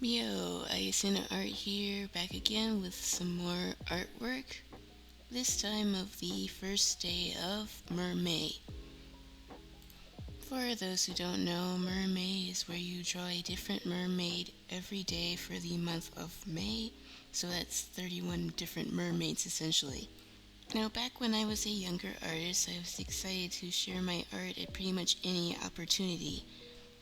Yo, Ayasena Art here, back again with some more artwork. This time of the first day of Mermay. For those who don't know, Mermay is where you draw a different mermaid every day for the month of May, so that's 31 different mermaids essentially. Now, back when I was a younger artist, I was excited to share my art at pretty much any opportunity.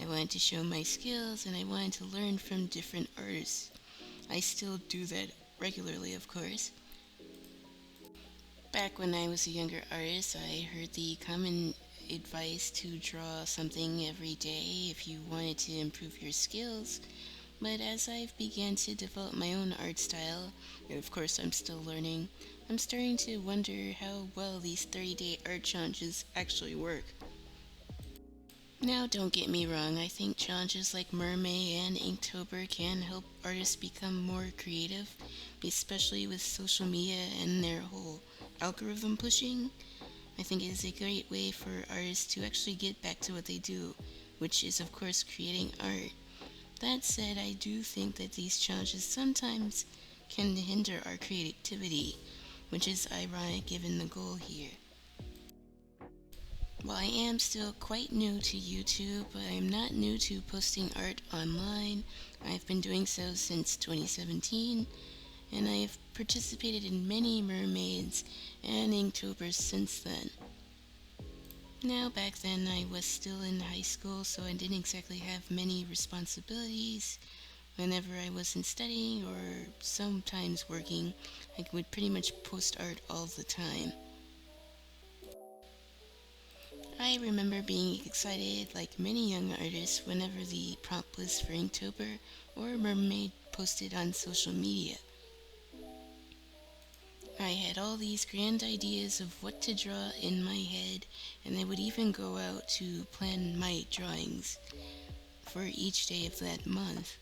I wanted to show my skills and I wanted to learn from different artists. I still do that regularly, of course. Back when I was a younger artist, I heard the common advice to draw something every day if you wanted to improve your skills. But as I've began to develop my own art style, and of course I'm still learning, I'm starting to wonder how well these 30-day art challenges actually work. Now, don't get me wrong, I think challenges like Mermay and Inktober can help artists become more creative, especially with social media and their whole algorithm pushing. I think it is a great way for artists to actually get back to what they do, which is, of course, creating art. That said, I do think that these challenges sometimes can hinder our creativity, which is ironic given the goal here. While I am still quite new to YouTube, I am not new to posting art online. I've been doing so since 2017, and I have participated in many mermaids and Inktober's since then. Now, back then, I was still in high school, so I didn't exactly have many responsibilities. Whenever I wasn't studying or sometimes working, I would pretty much post art all the time. I remember being excited, like many young artists, whenever the prompt list for Inktober or Mermaid posted on social media. I had all these grand ideas of what to draw in my head, and I would even go out to plan my drawings for each day of that month.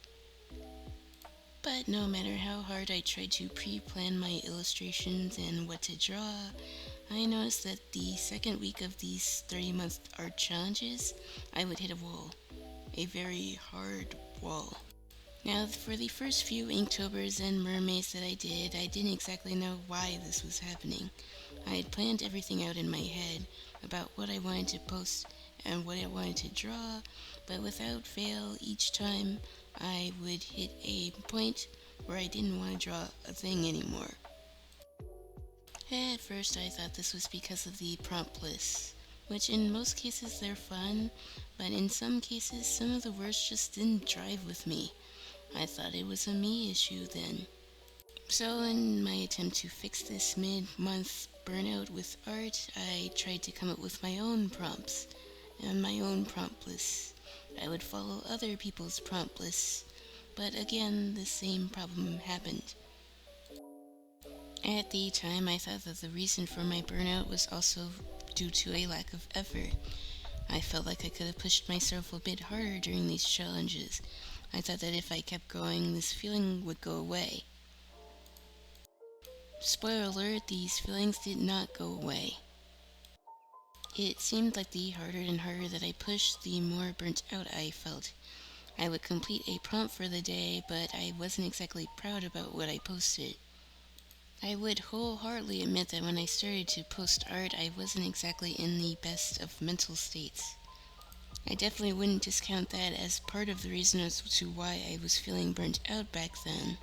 But no matter how hard I tried to pre plan my illustrations and what to draw, I noticed that the second week of these 30-month art challenges, I would hit a wall. A very hard wall. Now, for the first few Inktobers and Mermaids that I didn't exactly know why this was happening. I had planned everything out in my head about what I wanted to post and what I wanted to draw, but without fail, each time I would hit a point where I didn't want to draw a thing anymore. At first, I thought this was because of the prompt lists, which in most cases they're fun, but in some cases, some of the words just didn't drive with me. I thought it was a me issue then. So, in my attempt to fix this mid month burnout with art, I tried to come up with my own prompts and my own prompt lists. I would follow other people's prompt lists, but again, the same problem happened. At the time, I thought that the reason for my burnout was also due to a lack of effort. I felt like I could have pushed myself a bit harder during these challenges. I thought that if I kept going, this feeling would go away. Spoiler alert, these feelings did not go away. It seemed like the harder and harder that I pushed, the more burnt out I felt. I would complete a prompt for the day, but I wasn't exactly proud about what I posted. I would wholeheartedly admit that when I started to post art, I wasn't exactly in the best of mental states. I definitely wouldn't discount that as part of the reason as to why I was feeling burnt out back then.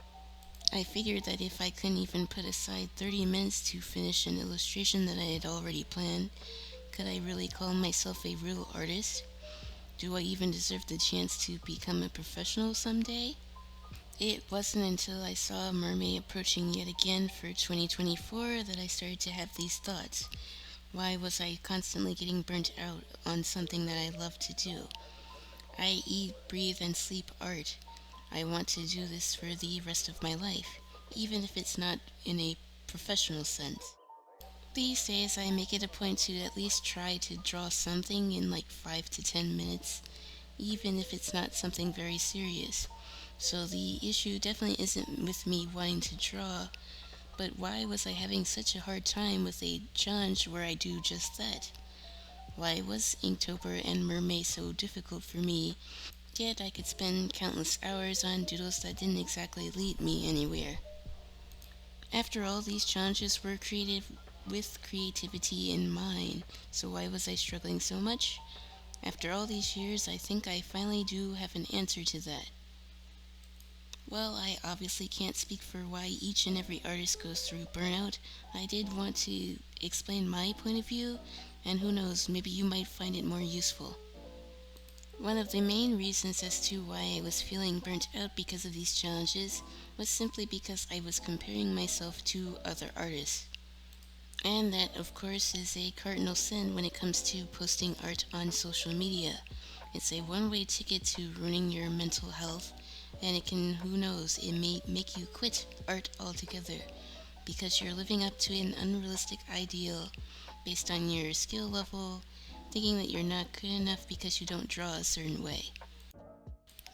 I figured that if I couldn't even put aside 30 minutes to finish an illustration that I had already planned, could I really call myself a real artist? Do I even deserve the chance to become a professional someday? It wasn't until I saw Mermay approaching yet again for 2024 that I started to have these thoughts. Why was I constantly getting burnt out on something that I love to do? I eat, breathe, and sleep art. I want to do this for the rest of my life, even if it's not in a professional sense. These days, I make it a point to at least try to draw something in like 5 to 10 minutes, even if it's not something very serious. So the issue definitely isn't with me wanting to draw, but why was I having such a hard time with a challenge where I do just that? Why was Inktober and Mermaid so difficult for me, Yet I could spend countless hours on doodles that didn't exactly lead me anywhere. After all, these challenges were created with creativity in mind, so why was I struggling so much? After all these years, I think I finally do have an answer to that. Well, I obviously can't speak for why each and every artist goes through burnout. I did want to explain my point of view, and who knows, maybe you might find it more useful. One of the main reasons as to why I was feeling burnt out because of these challenges was simply because I was comparing myself to other artists. And that, of course, is a cardinal sin when it comes to posting art on social media. It's a one way ticket to ruining your mental health, and it can, who knows, it may make you quit art altogether because you're living up to an unrealistic ideal based on your skill level, thinking that you're not good enough because you don't draw a certain way.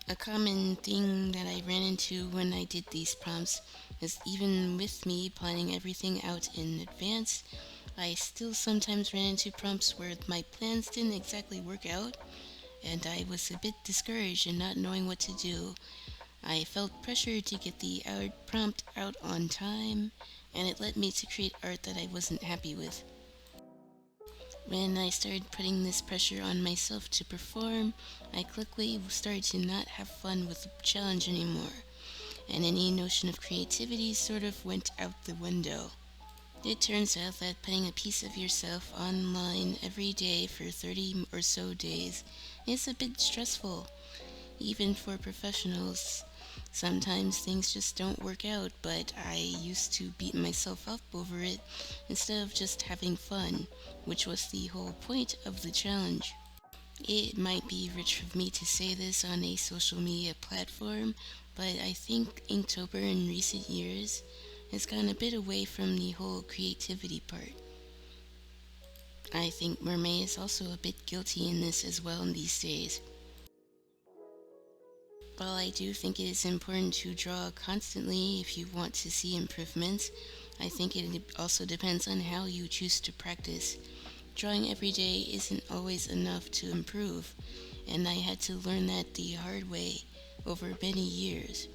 A common thing that I ran into when I did these prompts is even with me planning everything out in advance, I still sometimes ran into prompts where my plans didn't exactly work out and I was a bit discouraged and not knowing what to do. I felt pressure to get the art prompt out on time and it led me to create art that I wasn't happy with. When I started putting this pressure on myself to perform, I quickly started to not have fun with the challenge anymore, and any notion of creativity sort of went out the window. It turns out that putting a piece of yourself online every day for 30 or so days is a bit stressful, even for professionals. Sometimes things just don't work out, but I used to beat myself up over it instead of just having fun, which was the whole point of the challenge. It might be rich of me to say this on a social media platform, but I think Inktober in recent years has gone a bit away from the whole creativity part. I think Mermay is also a bit guilty in this as well in these days. While I do think it is important to draw constantly if you want to see improvements, I think it also depends on how you choose to practice. Drawing every day isn't always enough to improve, and I had to learn that the hard way over many years.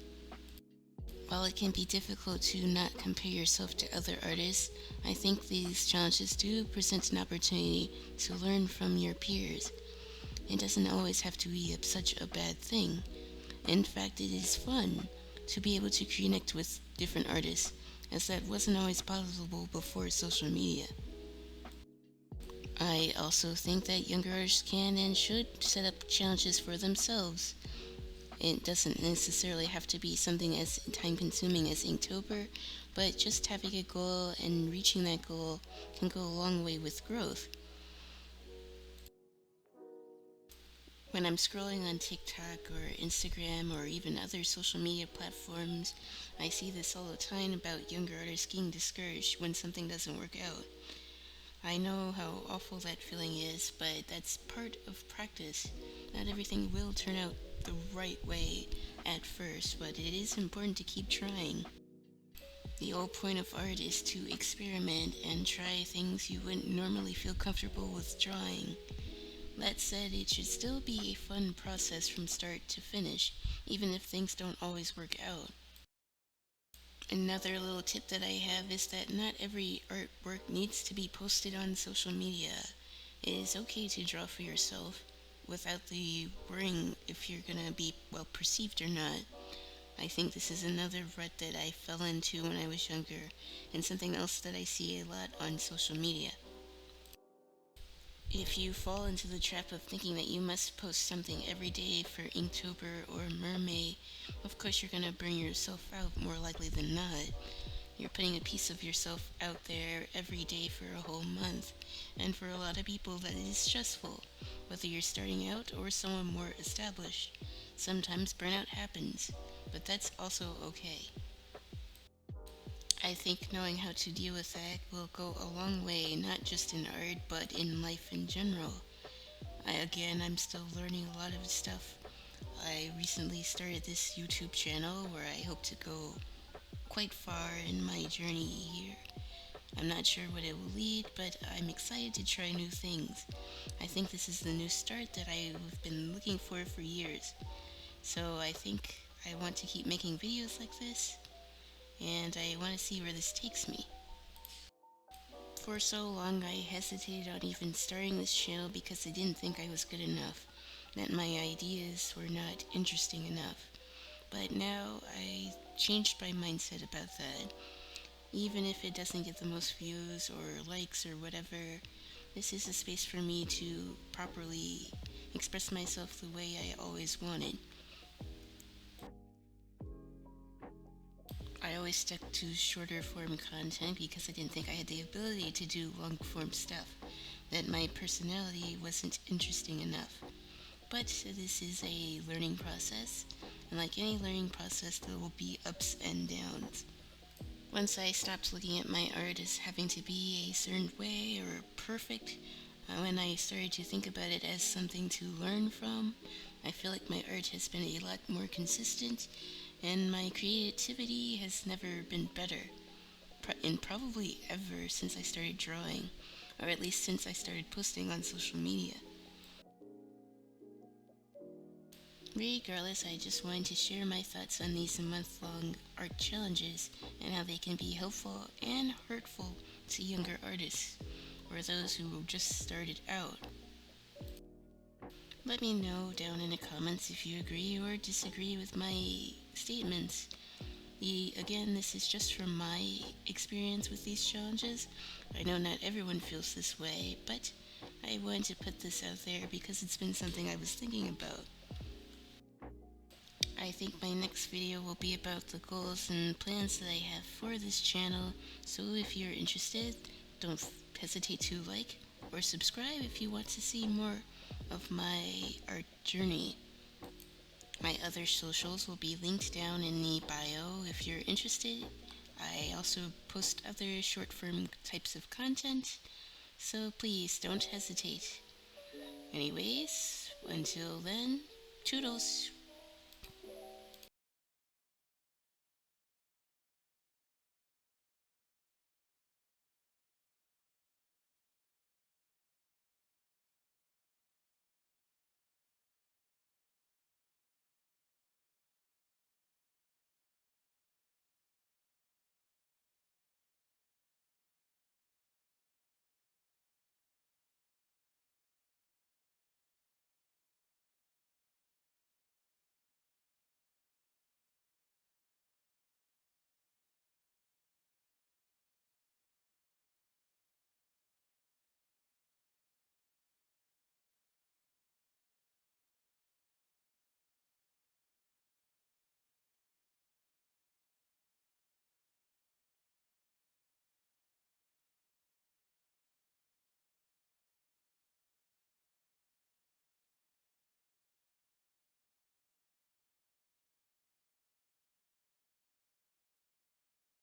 While it can be difficult to not compare yourself to other artists, I think these challenges do present an opportunity to learn from your peers. It doesn't always have to be such a bad thing. In fact, it is fun to be able to connect with different artists, as that wasn't always possible before social media. I also think that younger artists can and should set up challenges for themselves. It doesn't necessarily have to be something as time consuming as Inktober, but just having a goal and reaching that goal can go a long way with growth. When I'm scrolling on TikTok or Instagram or even other social media platforms, I see this all the time about younger artists getting discouraged when something doesn't work out. I know how awful that feeling is, but that's part of practice. Not everything will turn out the right way at first, but it is important to keep trying. The whole point of art is to experiment and try things you wouldn't normally feel comfortable with drawing. That said, it should still be a fun process from start to finish, even if things don't always work out. Another little tip that I have is that not every artwork needs to be posted on social media. It is okay to draw for yourself without the worrying if you're gonna be well perceived or not. I think this is another rut that I fell into when I was younger, and something else that I see a lot on social media. If you fall into the trap of thinking that you must post something every day for Inktober or Mermay, of course you're gonna burn yourself out more likely than not. You're putting a piece of yourself out there every day for a whole month, and for a lot of people that is stressful, whether you're starting out or someone more established. Sometimes burnout happens, but that's also okay. I think knowing how to deal with that will go a long way, not just in art, but in life in general. I'm still learning a lot of stuff. I recently started this YouTube channel where I hope to go quite far in my journey here. I'm not sure what it will lead, but I'm excited to try new things. I think this is the new start that I've been looking for years. So I think I want to keep making videos like this, and I want to see where this takes me. For so long, I hesitated on even starting this channel because I didn't think I was good enough, that my ideas were not interesting enough. But now I changed my mindset about that. Even if it doesn't get the most views or likes or whatever, this is a space for me to properly express myself the way I always wanted. I always stuck to shorter form content because I didn't think I had the ability to do long form stuff, that my personality wasn't interesting enough. But this is a learning process, and like any learning process, there will be ups and downs. Once I stopped looking at my art as having to be a certain way or perfect, when I started to think about it as something to learn from, I feel like my art has been a lot more consistent and my creativity has never been better, and probably ever since I started drawing, or at least since I started posting on social media. Regardless, I just wanted to share my thoughts on these month-long art challenges and how they can be helpful and hurtful to younger artists or those who just started out. Let me know down in the comments if you agree or disagree with my statements. Again, this is just from my experience with these challenges. I know not everyone feels this way, but I wanted to put this out there because it's been something I was thinking about. I think my next video will be about the goals and plans that I have for this channel, so if you're interested, don't hesitate to like or subscribe if you want to see more of my art journey. My other socials will be linked down in the bio if you're interested. I also post other short form types of content, so please don't hesitate. Anyways, until then, toodles!